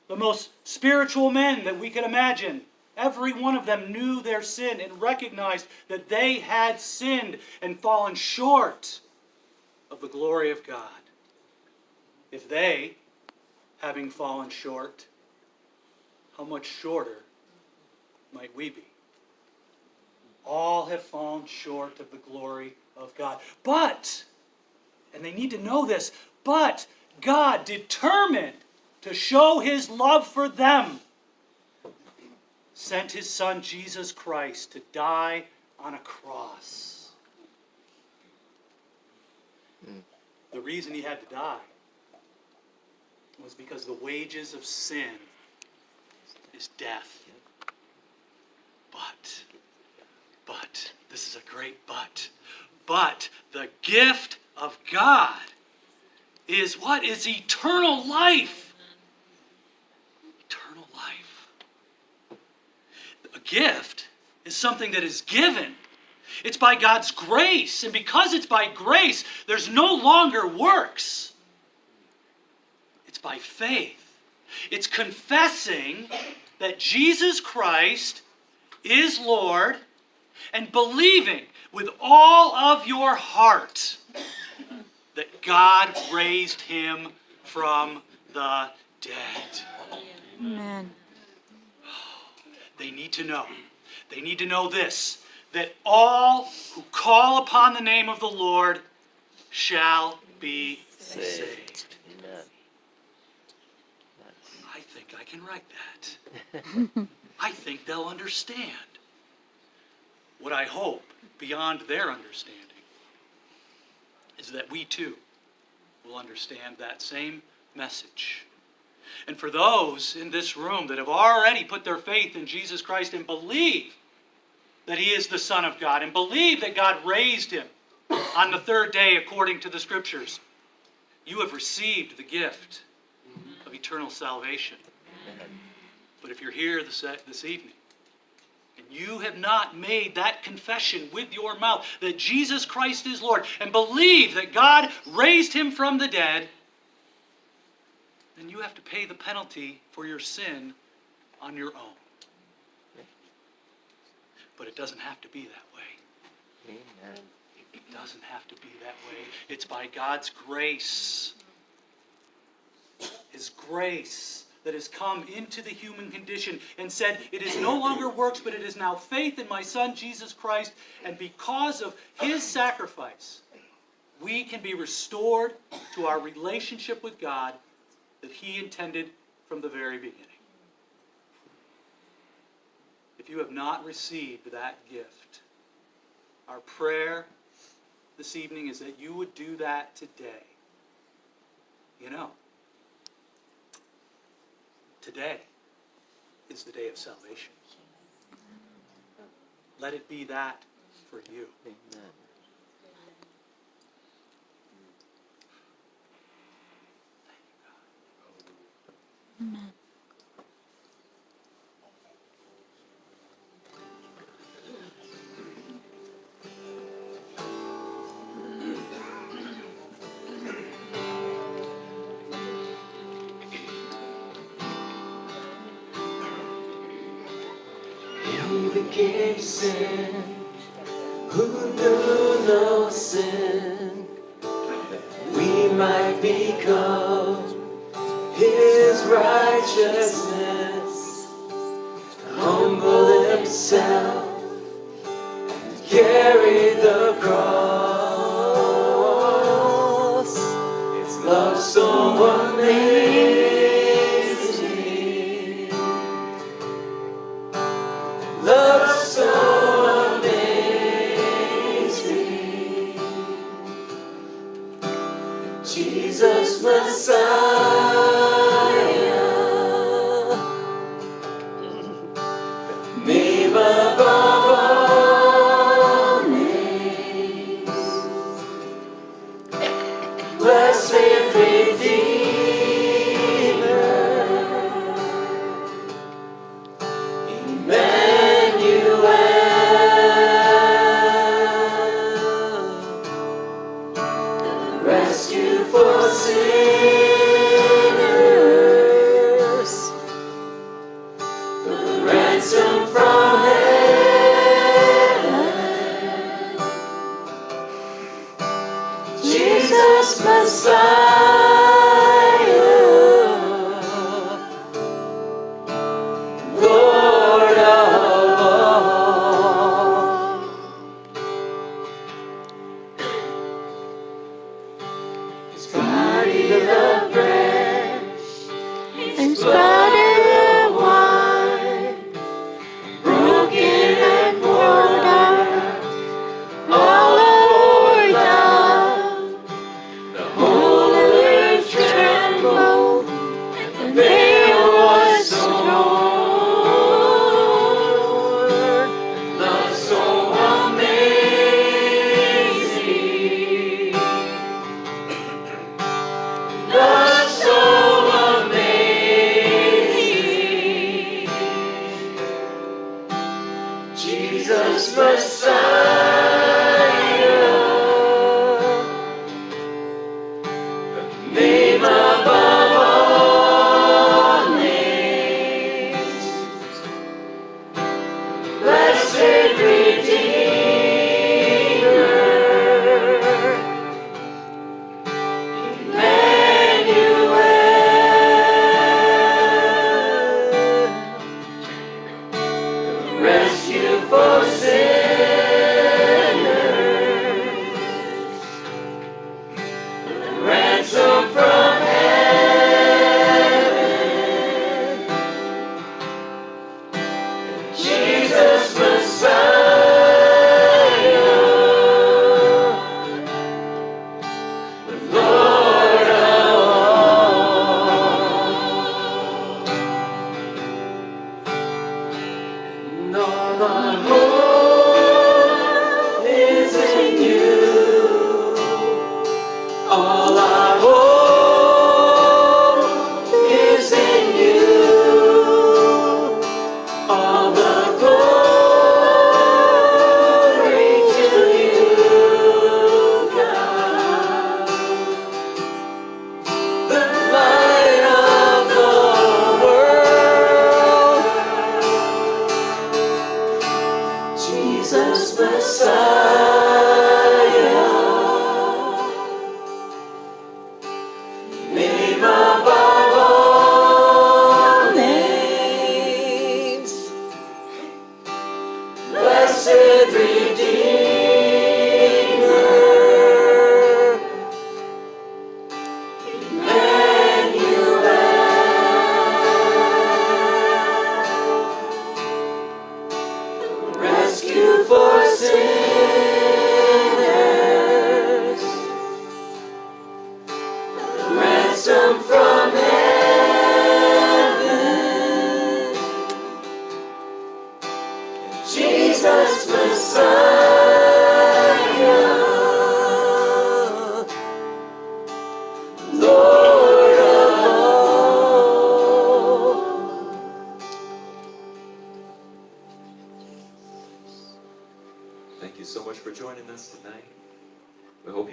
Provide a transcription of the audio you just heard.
the most spiritual men that we could imagine. Every one of them knew their sin and recognized that they had sinned and fallen short of the glory of God. If they, having fallen short, how much shorter might we be? All have fallen short of the glory of God. But, and they need to know this, but God, determined to show His love for them, sent His Son Jesus Christ to die on a cross. The reason He had to die was because the wages of sin is death. But, this is a great but the gift of God is what? Is eternal life. Eternal life. A gift is something that is given. It's by God's grace. And because it's by grace, there's no longer works. It's by faith. It's confessing that Jesus Christ is Lord and believing with all of your heart that God raised Him from the dead. Amen. They need to know. They need to know this, that all who call upon the name of the Lord shall be saved. Amen. I think I can write that. I think they'll understand. What I hope, beyond their understanding, is that we too will understand that same message. And for those in this room that have already put their faith in Jesus Christ and believe that He is the Son of God and believe that God raised Him on the third day according to the Scriptures, you have received the gift of eternal salvation. But if you're here this evening, and you have not made that confession with your mouth that Jesus Christ is Lord and believe that God raised Him from the dead, then you have to pay the penalty for your sin on your own. But it doesn't have to be that way. Amen. It doesn't have to be that way. It's by God's grace. His grace that has come into the human condition and said, it is no longer works, but it is now faith in my Son, Jesus Christ. And because of His sacrifice, we can be restored to our relationship with God that He intended from the very beginning. If you have not received that gift, our prayer this evening is that you would do that today. You know, today is the day of salvation. Let it be that for you. Amen. Amen. He became sin, who knew no sin. We might become His righteousness. Humble Himself, carry the cross. It's love so amazing. Love so amazing. Jesus Messiah, name above all names. spotted wine, broken and poured out, all over the whole earth trembled, and the veil was torn. Love so amazing. Love so amazing. Jesus Messiah, the name above all names. Blessed Redeemer, Emmanuel, rescue for sinners, ransom from heaven, Jesus Messiah, the Lord of all. And all our hope is in you. All our hope is in you. All the glory to you, God, the light of the world, Jesus Messiah, name above all names. Blessed Redeemer, Emmanuel, rescue for sinners, ransom from heaven, Jesus Messiah, Lord of all. Thank you so much for joining us tonight. We hope you